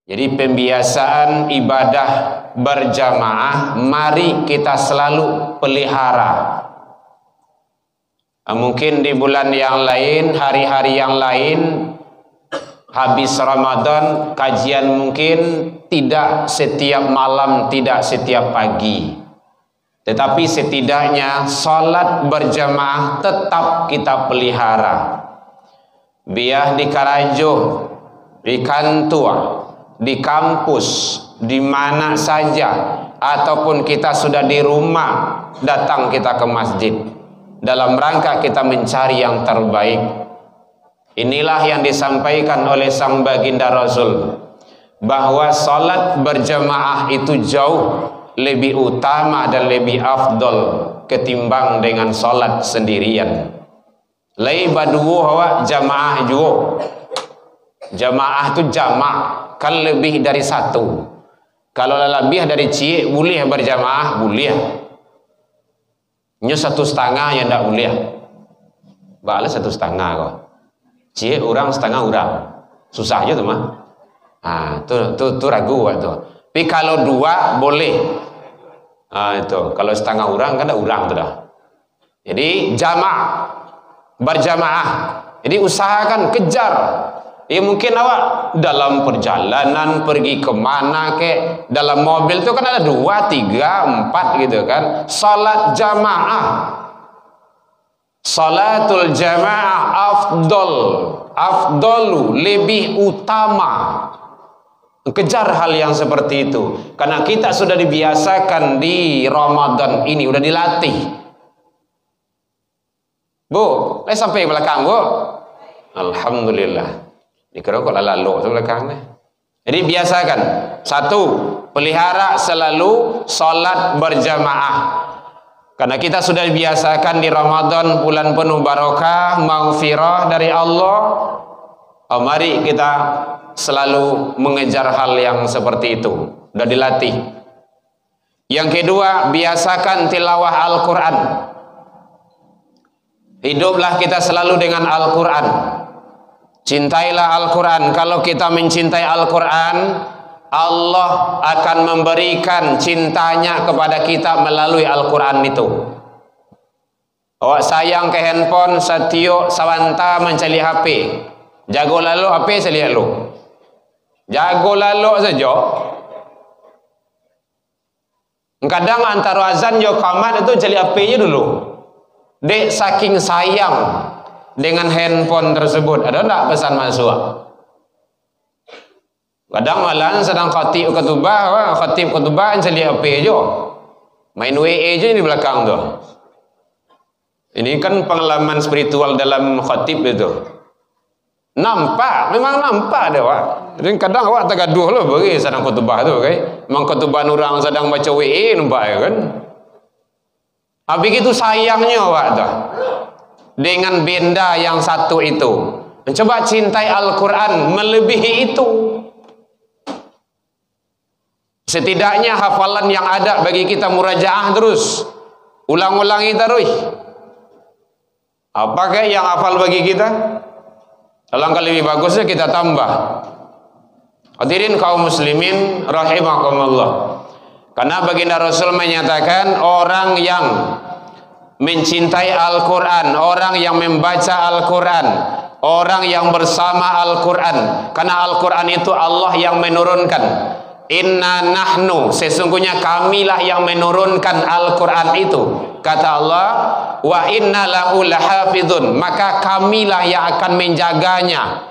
Jadi pembiasaan ibadah berjamaah mari kita selalu pelihara. Mungkin di bulan yang lain, hari-hari yang lain, habis Ramadan kajian mungkin tidak setiap malam, tidak setiap pagi. Tetapi setidaknya salat berjamaah tetap kita pelihara. Biar di Karajo, di kantor, di kampus, di mana saja, ataupun kita sudah di rumah, datang kita ke masjid dalam rangka kita mencari yang terbaik. Inilah yang disampaikan oleh sang baginda Rasul, bahwa salat berjamaah itu jauh lebih utama dan lebih afdol ketimbang dengan salat sendirian. Lai baduo hawa jamaah juga. Jamaah itu jamak, kan lebih dari satu. Kalau lebih dari cie boleh berjamaah, boleh. Nya 1,5 yang tak boleh. Balas 1,5 kok. Cie orang setengah orang. Susah aja tuh mah. Tu ragu waktu. Tapi kalau 2 boleh. Itu kalau setengah orang kan ada orang tuh dah. Jadi jamak, berjamaah. Jadi usahakan kejar. Ya mungkin awak dalam perjalanan pergi kemana ke, dalam mobil itu kan ada 2, 3, 4 gitu kan. Salat jamaah, salatul jamaah afdolu, lebih utama. Kejar hal yang seperti itu, karena kita sudah dibiasakan di Ramadan ini, udah dilatih. Bu, sampai belakang bu. Alhamdulillah. Dikira kok lalu tu belakang ni. Jadi biasakan. 1, pelihara selalu salat berjamaah. Karena kita sudah dibiasakan di Ramadan, bulan penuh barokah, maghfirah dari Allah. Mari kita selalu mengejar hal yang seperti itu. Sudah dilatih. Yang kedua, biasakan tilawah Al-Quran. Hiduplah kita selalu dengan Al-Quran. Cintailah Al-Quran. Kalau kita mencintai Al-Quran, Allah akan memberikan cintanya kepada kita melalui Al-Quran itu. Awak sayang ke handphone, Satio Sawanta mencari HP. Jago lalu HP saya lihat lu. Jago lalu saja. Kadang antara azan yo kamat itu cari HP-nya dulu. Dek saking sayang dengan handphone tersebut, ada tak pesan masuk? Kadang malam sedang khatib khutbah cari HP je, main WA je di belakang tu. Ini kan pengalaman spiritual dalam khatib itu. Nampak, memang nampak dia Wak. Jadi kadang awak tergaduh lah bagi sedang khutbah tu, okay? Memang khutbah orang sedang baca WA nampak ya kan? Habis itu sayangnya Wak tu. Dengan benda yang satu itu. Coba cintai Al-Quran melebihi itu. Setidaknya hafalan yang ada bagi kita murajaah terus. Ulang-ulangi terus. Apakah yang hafal bagi kita? Alangkah lebih bagusnya kita tambah. Hadirin kaum muslimin rahimakumullah. Karena baginda Rasul menyatakan orang yang mencintai Al-Quran, orang yang membaca Al-Quran, orang yang bersama Al-Quran, karena Al-Quran itu Allah yang menurunkan. Inna nahnu, sesungguhnya kamilah yang menurunkan Al-Quran itu, kata Allah. Wa inna lahu lahafidhun, maka kamilah yang akan menjaganya.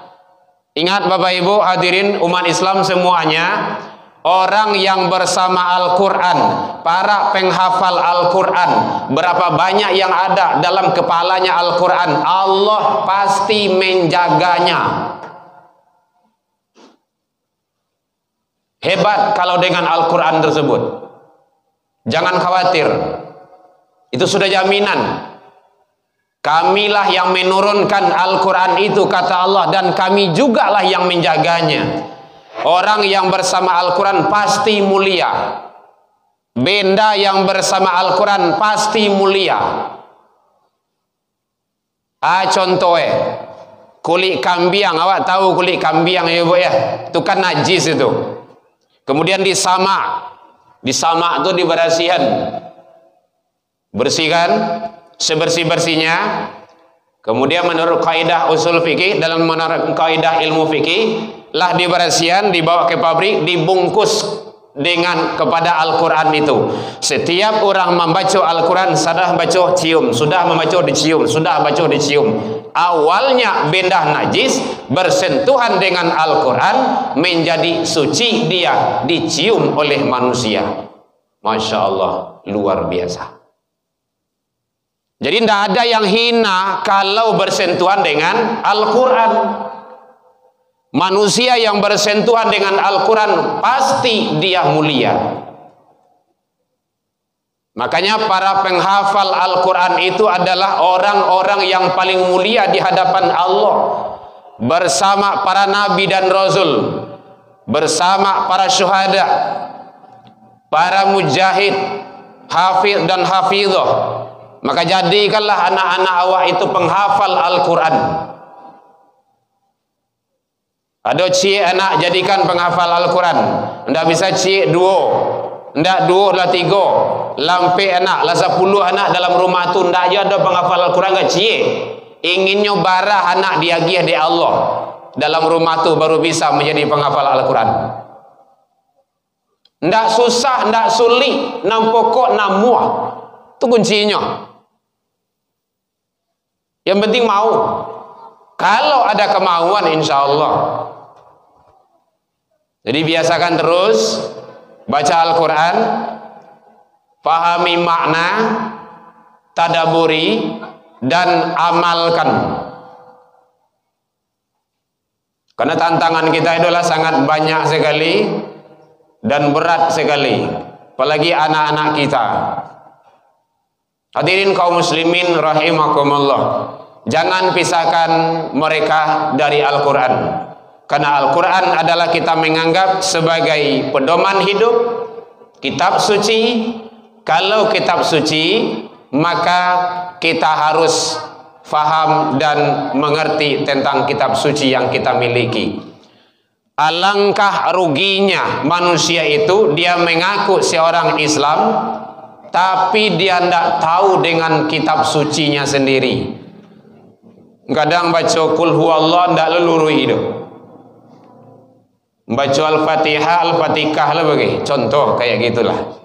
Ingat Bapak Ibu hadirin umat Islam semuanya, orang yang bersama Al-Quran, para penghafal Al-Quran, berapa banyak yang ada dalam kepalanya Al-Quran, Allah pasti menjaganya. Hebat kalau dengan Al-Quran tersebut. Jangan khawatir. Itu sudah jaminan. Kamilah yang menurunkan Al-Quran itu, kata Allah, dan kami jugalah yang menjaganya. Orang yang bersama Al-Quran pasti mulia. Benda yang bersama Al-Quran pasti mulia. Contohnya, kulit kambing, awak tahu kulit kambing ya Bu ya, itu kan najis itu. Kemudian disamak itu bersihkan sebersih-bersihnya. Kemudian menurut kaidah usul fikih, dalam menurut kaidah ilmu fikih, lah dibersihan, dibawa ke pabrik, dibungkus dengan kepada Al-Quran itu. Setiap orang membaca Al-Quran, sudah baca cium, sudah membaca dicium, sudah baca dicium. Awalnya benda najis, bersentuhan dengan Al-Quran, menjadi suci, dia dicium oleh manusia. Masya Allah, luar biasa. Jadi tidak ada yang hina kalau bersentuhan dengan Al-Quran. Manusia yang bersentuhan dengan Al-Quran pasti dia mulia. Makanya para penghafal Al-Quran itu adalah orang-orang yang paling mulia di hadapan Allah, bersama para nabi dan rasul, bersama para syuhada, para mujahid, hafidh dan hafidhah. Maka jadikanlah anak-anak awak itu penghafal Al-Quran. Ada cik anak jadikan penghafal Al-Quran. Tidak bisa cik dua, tidak dua lah tiga, lampai anak lah 10 anak dalam rumah tu, tidak ada penghafal Al-Quran ke cik. Inginnya barah anak diagih di Allah dalam rumah tu baru bisa menjadi penghafal Al-Quran. Tidak susah, tidak sulit, nam pokok nam muah, itu kuncinya. Yang penting mau. Kalau ada kemauan, insya Allah. Jadi biasakan terus baca Al-Quran, pahami makna, tadaburi, dan amalkan. Karena tantangan kita itulah sangat banyak sekali dan berat sekali, apalagi anak-anak kita. Hadirin kaum muslimin rahimakumullah, jangan pisahkan mereka dari Al-Quran. Karena Al-Quran adalah kita menganggap sebagai pedoman hidup, kitab suci. Kalau kitab suci, maka kita harus faham dan mengerti tentang kitab suci yang kita miliki. Alangkah ruginya manusia itu, dia mengaku seorang Islam, tapi dia tidak tahu dengan kitab sucinya sendiri. Kadang baca kul huwallah tidak lelurui itu. Baca Al-Fatihah, Al-Fatihah lah bagi contoh kayak gitulah.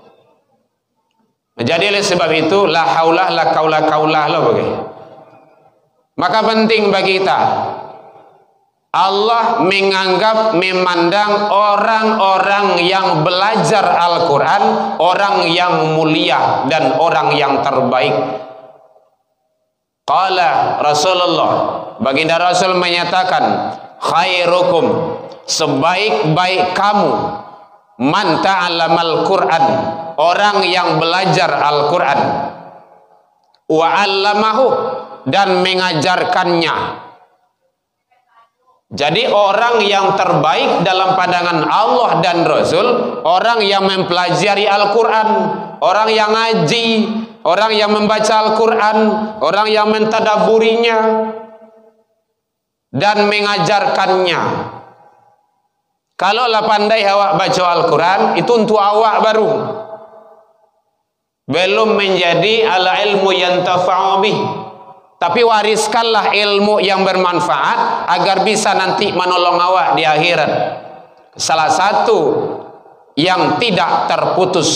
Jadi oleh sebab itu la haulah la kaulah kaulah lah bagi. Maka penting bagi kita, Allah menganggap, memandang orang-orang yang belajar Al-Quran orang yang mulia dan orang yang terbaik. Qala Rasulullah, baginda Rasul menyatakan, khairukum, sebaik-baik kamu, man ta'allamal Qur'an, orang yang belajar Al-Quran, wa 'allamahu, dan mengajarkannya. Jadi orang yang terbaik dalam pandangan Allah dan Rasul, orang yang mempelajari Al-Quran, orang yang ngaji, orang yang membaca Al-Quran, orang yang mentadaburinya dan mengajarkannya. Kalau lah pandai awak baca Al-Quran, itu untuk awak baru, belum menjadi ala ilmu yantafa'u bih. Tapi wariskanlah ilmu yang bermanfaat agar bisa nanti menolong awak di akhirat. Salah satu yang tidak terputus.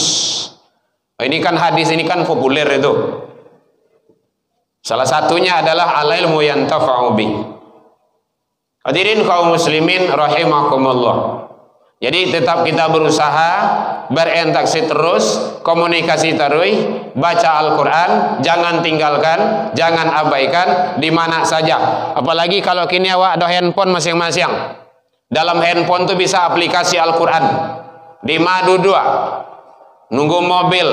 Ini kan hadis ini kan populer itu. Salah satunya adalah al ilmu yantafa'u bih. Hadirin kaum muslimin rahimakumullah. Jadi tetap kita berusaha berinteraksi terus, komunikasi terus, baca Al-Quran, jangan tinggalkan, jangan abaikan di mana saja. Apalagi kalau kini awak ada handphone masing-masing. Dalam handphone tu bisa aplikasi Al-Quran. Di madu dua, nunggu mobil,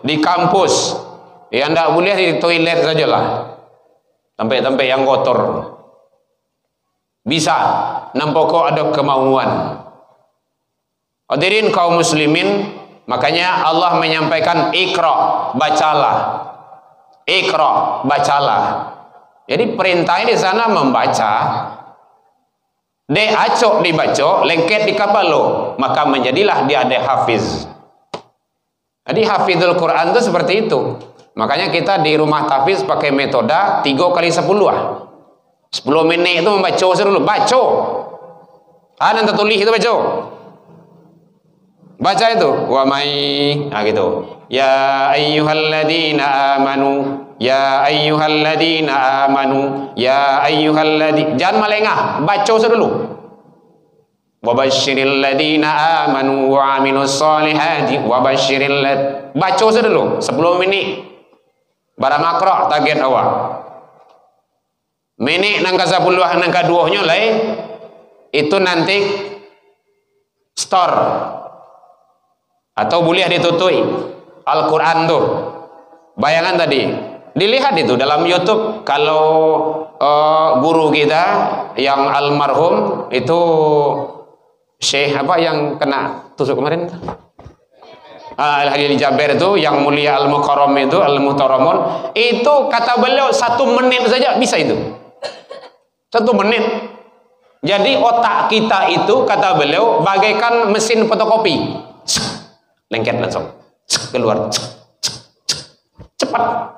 di kampus, yang tidak boleh di toilet sajalah, tempat-tempat yang kotor. Bisa, nampaknya ada kemauan. Hadirin kaum muslimin, makanya Allah menyampaikan Iqra, bacalah. Iqra, bacalah. Jadi perintah di sana membaca, de acok dibaca, lengket di kapalo, maka menjadilah dia ada hafiz. Jadi hafizul Quran itu seperti itu. Makanya kita di rumah tahfiz pakai metode 3x10 lah. 10 menit itu membaca dulu, baca. Nanti tulis itu baca. Baca itu, wa mai, gitu. Ya ayyuhalladzina amanu, ya ayyuhalladzina amanu, ya ayyuhalladzina. Jangan melengah, baca dulu. Wa basyiril ladzina amanu wa amilus solihati wa basyiril baca dulu 10 menit. Bara makro target awak. Menit nang ka 10 nang ka 2 nya lain. Itu nanti store atau boleh ditutui Al-Quran tuh. Bayangan tadi dilihat itu dalam YouTube. Kalau guru kita yang almarhum itu Syekh apa yang kena tusuk kemarin, Al-Hadil Jaber itu, yang mulia Al-Mukarram itu, Al-Muhtaramun itu, kata beliau 1 menit saja bisa itu. 1 menit. Jadi otak kita itu, kata beliau, bagaikan mesin fotokopi. Lengket langsung keluar, cepat.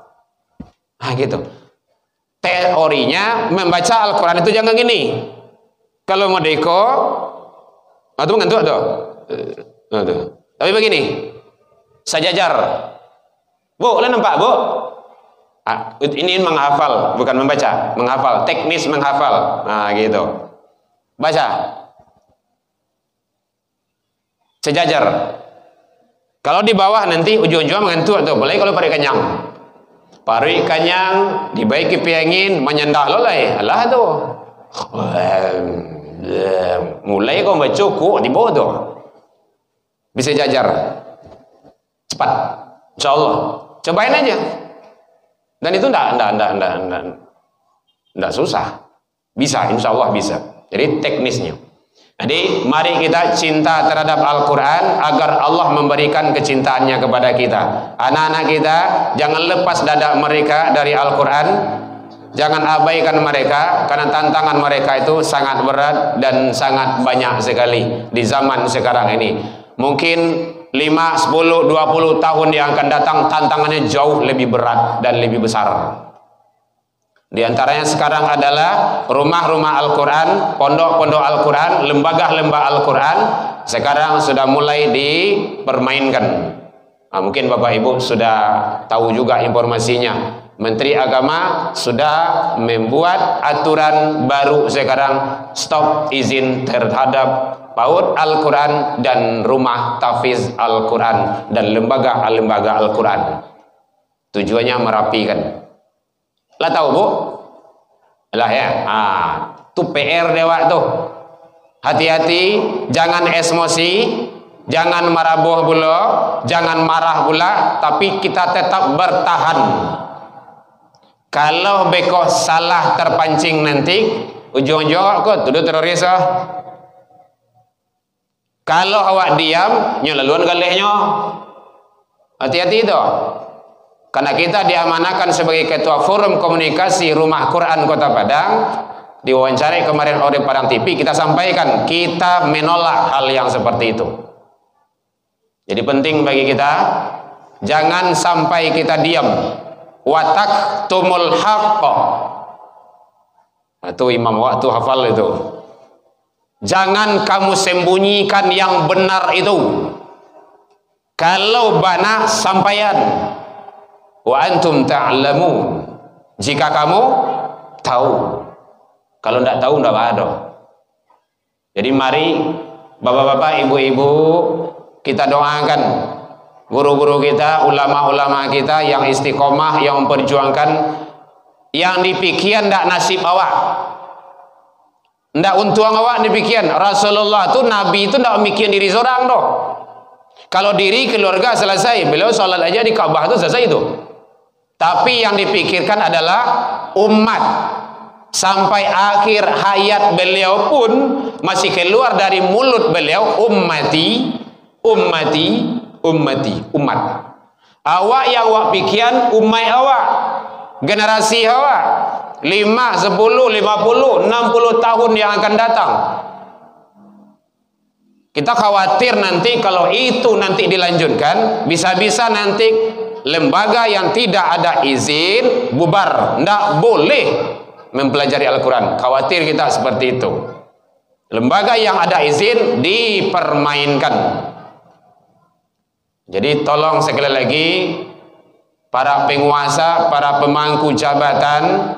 Gitu. Teorinya membaca Al-Quran itu jangan gini. Kalau mau deko atau ngantuk tuh. Tapi begini, sejajar. Bu, kalian nampak, Bu? Ini menghafal, bukan membaca, menghafal, teknis menghafal. Gitu. Baca. Sejajar. Kalau di bawah nanti ujung-ujung mengantuk tuh, boleh kalau pada kenyang. Pari kanyang, dibaiki piangin, menyendah lolai. Alah tuh. Mulai kau baca kok di bawah tuh. Bisa jajar. Cepat. Insyaallah. Cobain aja. Dan itu enggak susah. Bisa, insyaallah bisa. Jadi teknisnya. Jadi mari kita cinta terhadap Al-Quran agar Allah memberikan kecintaannya kepada kita. Anak-anak kita jangan lepas dada mereka dari Al-Quran. Jangan abaikan mereka, karena tantangan mereka itu sangat berat dan sangat banyak sekali di zaman sekarang ini. Mungkin 5, 10, 20 tahun yang akan datang tantangannya jauh lebih berat dan lebih besar. Di antaranya sekarang adalah rumah-rumah Al-Quran, pondok-pondok Al-Quran, lembaga-lembaga Al-Quran sekarang sudah mulai dipermainkan. Mungkin Bapak Ibu sudah tahu juga informasinya. Menteri Agama sudah membuat aturan baru sekarang, stop izin terhadap PAUD Al-Quran dan rumah tahfiz Al-Quran dan lembaga-lembaga Al-Quran. Tujuannya merapikan. Lah tahu Bu? Lah ya. Itu PR dewa tuh. Hati-hati, jangan emosi, jangan marabuh pula, jangan marah pula, tapi kita tetap bertahan. Kalau beko salah terpancing nanti, ujung-ujung kok tuduh teroris. Kalau awak diam, nyelaluan galehnya. Hati-hati itu. Karena kita diamanakan sebagai ketua forum komunikasi Rumah Quran Kota Padang, diwawancarai kemarin oleh Padang TV, kita sampaikan kita menolak hal yang seperti itu. Jadi penting bagi kita, jangan sampai kita diam. Watak tumul haqqa. Itu Imam waktu hafal itu. Jangan kamu sembunyikan yang benar itu. Kalau bana sampaian. Wa antum ta'lamun. Jika kamu tahu. Kalau tidak tahu tidak ada. Jadi mari bapak-bapak, ibu-ibu, kita doakan guru-guru kita, ulama-ulama kita yang istiqomah, yang memperjuangkan, yang dipikir tidak nasib awak, tidak untung awak dipikir. Rasulullah itu, Nabi itu tidak memikir diri seorang doh. Kalau diri keluarga selesai, beliau sholat aja di Ka'bah itu selesai itu. Tapi yang dipikirkan adalah umat. Sampai akhir hayat beliau pun masih keluar dari mulut beliau, ummati, ummati, ummati, umat. Awak yang awak pikiran umat awak, generasi awak. 5, 10, 50, 60 tahun yang akan datang. Kita khawatir nanti kalau itu nanti dilanjutkan, bisa-bisa nanti lembaga yang tidak ada izin bubar, tidak boleh mempelajari Al-Quran. Khawatir kita seperti itu. Lembaga yang ada izin dipermainkan. Jadi tolong sekali lagi para penguasa, para pemangku jabatan,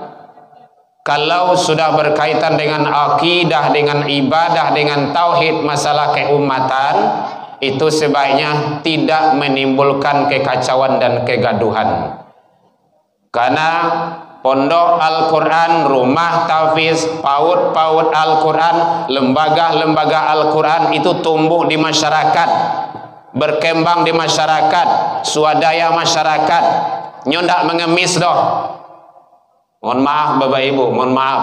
kalau sudah berkaitan dengan akidah, dengan ibadah, dengan tauhid, masalah keumatan, itu sebaiknya tidak menimbulkan kekacauan dan kegaduhan. Karena pondok Al-Quran, rumah tahfiz, paut-paut Al-Quran, lembaga-lembaga Al-Quran itu tumbuh di masyarakat, berkembang di masyarakat, swadaya masyarakat. Ndak mengemis doh. Mohon maaf Bapak Ibu, mohon maaf.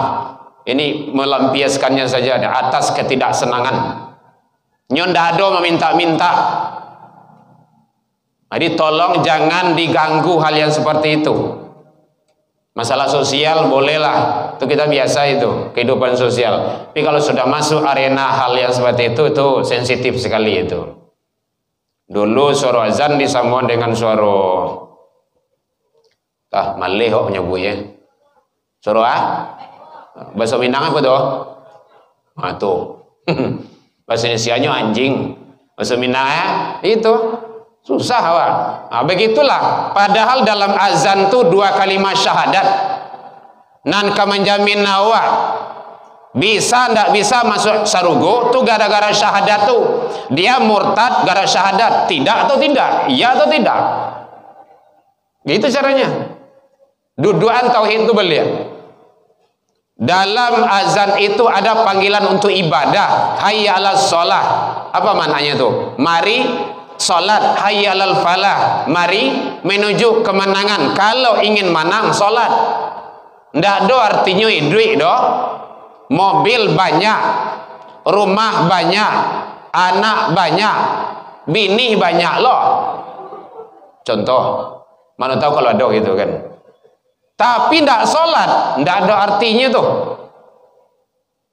Ini melampiaskannya saja atas ketidaksenangan. Ndak ada meminta-minta. Jadi tolong jangan diganggu hal yang seperti itu. Masalah sosial bolehlah, itu kita biasa itu, kehidupan sosial. Tapi kalau sudah masuk arena hal yang seperti itu sensitif sekali itu. Dulu suara azan disambung dengan suara malih kok nyebutnya. Suara bahasa Minang apa tuh? Tuh. Bahasa Indonesianya anjing. Bahasa Minang itu susah Pak. Begitulah. Padahal dalam azan tuh 2 kalimat syahadat. Nan kamanjamin awak bisa ndak bisa masuk sarugo tuh gara-gara syahadat tuh. Dia murtad gara syahadat. Tidak atau tidak? Iya atau tidak? Gitu caranya. Duduan tauhid itu beliau. Dalam azan itu ada panggilan untuk ibadah. Hayya 'alas shalah. Apa maknanya tuh? Mari salat. Hayya 'alal falah. Mari menuju kemenangan. Kalau ingin menang salat. Ndak do artinya duit do. Mobil banyak, rumah banyak, anak banyak, bini banyak loh. Contoh, mana tahu kalau ada gitu kan. Tapi tidak sholat, tidak ada artinya tuh.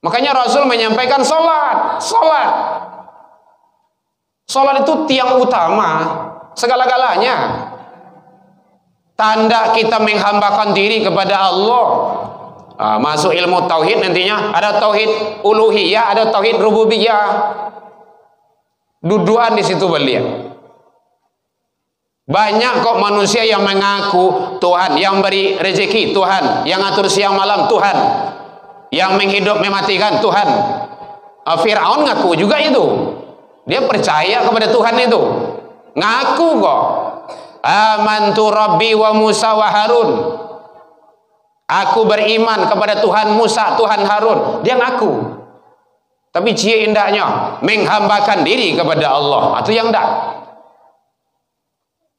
Makanya Rasul menyampaikan sholat. Sholat itu tiang utama segala-galanya. Tanda kita menghambakan diri kepada Allah. Masuk ilmu tauhid nantinya ada tauhid uluhiyah, ada tauhid rububiyah. Duduan di situ beliau. Banyak kok manusia yang mengaku Tuhan, yang beri rezeki Tuhan, yang atur siang malam Tuhan, yang menghidup mematikan Tuhan. Fir'aun ngaku juga itu. Dia percaya kepada Tuhan itu. Ngaku kok. Amantu Rabbi wa Musa wa Harun. Aku beriman kepada Tuhan Musa, Tuhan Harun. Dia ngaku. Tapi cie indahnya menghambakan diri kepada Allah. Itu yang enggak.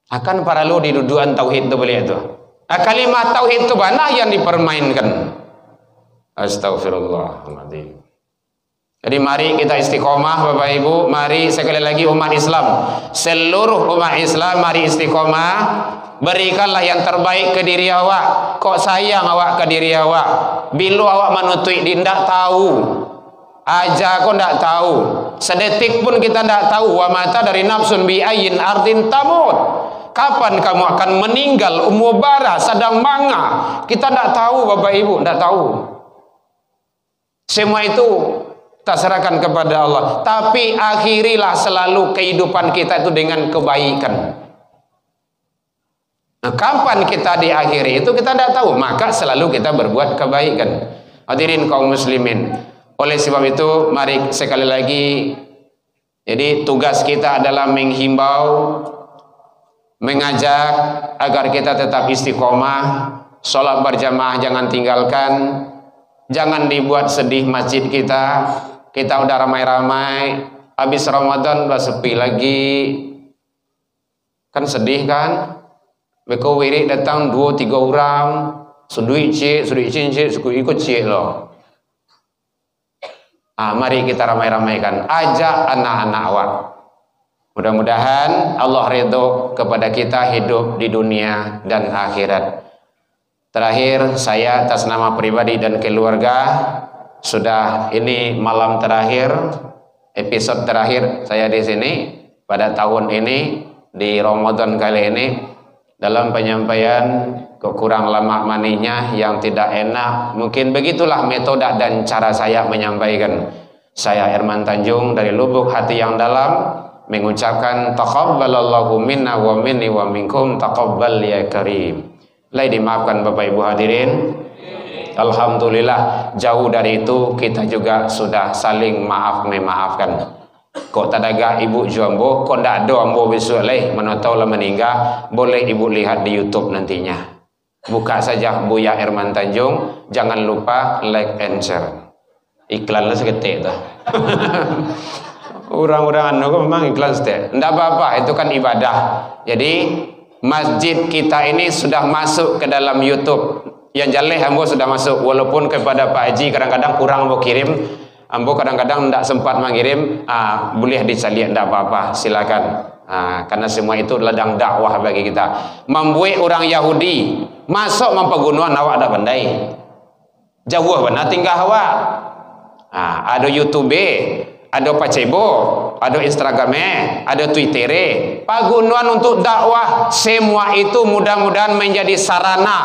Akan perlu di duduan tauhid itu beliau itu. Kalimat tauhid itu mana yang dipermainkan? Astagfirullahaladzim. Jadi mari kita istiqomah Bapak Ibu. Mari sekali lagi umat Islam, seluruh umat Islam, mari istiqomah. Berikanlah yang terbaik ke diri awak. Kok sayang awak ke diri awak? Bila awak menutup tidak tahu. Aja kok tidak tahu. Sedetik pun kita tidak tahu. Wa mata dari nafsun bi ayyin ardin tamut. Kapan kamu akan meninggal? Umur bara, sedang manga. Kita tidak tahu Bapak Ibu, tidak tahu. Semua itu kita serahkan kepada Allah. Tapi akhirilah selalu kehidupan kita itu dengan kebaikan. Nah, kapan kita diakhiri itu kita tidak tahu. Maka selalu kita berbuat kebaikan. Hadirin kaum muslimin. Oleh sebab itu, mari sekali lagi. Jadi tugas kita adalah menghimbau, mengajak agar kita tetap istiqomah, sholat berjamaah jangan tinggalkan, jangan dibuat sedih masjid kita. Kita udah ramai-ramai, habis Ramadan udah sepi lagi, kan sedih kan? Beko wirid datang 2-3 orang, suduh cik, suku ikut cik loh. Mari kita ramai-ramaikan, ajak anak-anak awak. Mudah-mudahan Allah ridho kepada kita hidup di dunia dan akhirat. Terakhir saya atas nama pribadi dan keluarga, sudah ini malam terakhir, episode terakhir saya di sini pada tahun ini di Ramadan kali ini, dalam penyampaian kekurang lama maninya yang tidak enak. Mungkin begitulah metode dan cara saya menyampaikan. Saya Herman Tanjung dari lubuk hati yang dalam mengucapkan taqabbalallahu minna wa minni wa minkum taqabbal ya karim. Lai dimaafkan Bapak Ibu hadirin. Alhamdulillah, jauh dari itu kita juga sudah saling maaf memaafkan. Kok tadaga ibu juambo, kok ndak ada ambo besok leh menotau lah meninggal, boleh ibu lihat di YouTube nantinya. Buka saja Buya Herman Tanjung, jangan lupa like and share. Iklan lah seketik tu. Orang-orang anu memang iklan seketik. Ndak apa-apa, itu kan ibadah. Jadi masjid kita ini sudah masuk ke dalam YouTube. Yang jaleh ambo sudah masuk, walaupun kepada Pak Haji kadang-kadang kurang ambo kirim. Ambo kadang-kadang tidak sempat mengirim, boleh dicaliak, tidak apa-apa, silakan. Karena semua itu ladang dakwah bagi kita. Membuat orang Yahudi masuk mempegunuan awak ada pandai. Jauh benar tinggal awak. Ada YouTube, ada Facebook, ada Instagram, ada Twitter. Pagunuan untuk dakwah, semua itu mudah-mudahan menjadi sarana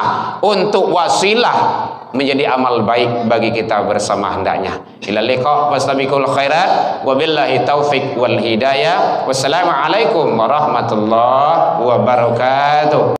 untuk wasilah menjadi amal baik bagi kita bersama hendaknya. Ila liqa fastabiqul khairat wabillahi taufik wal hidayah. Wassalamualaikum warahmatullahi wabarakatuh.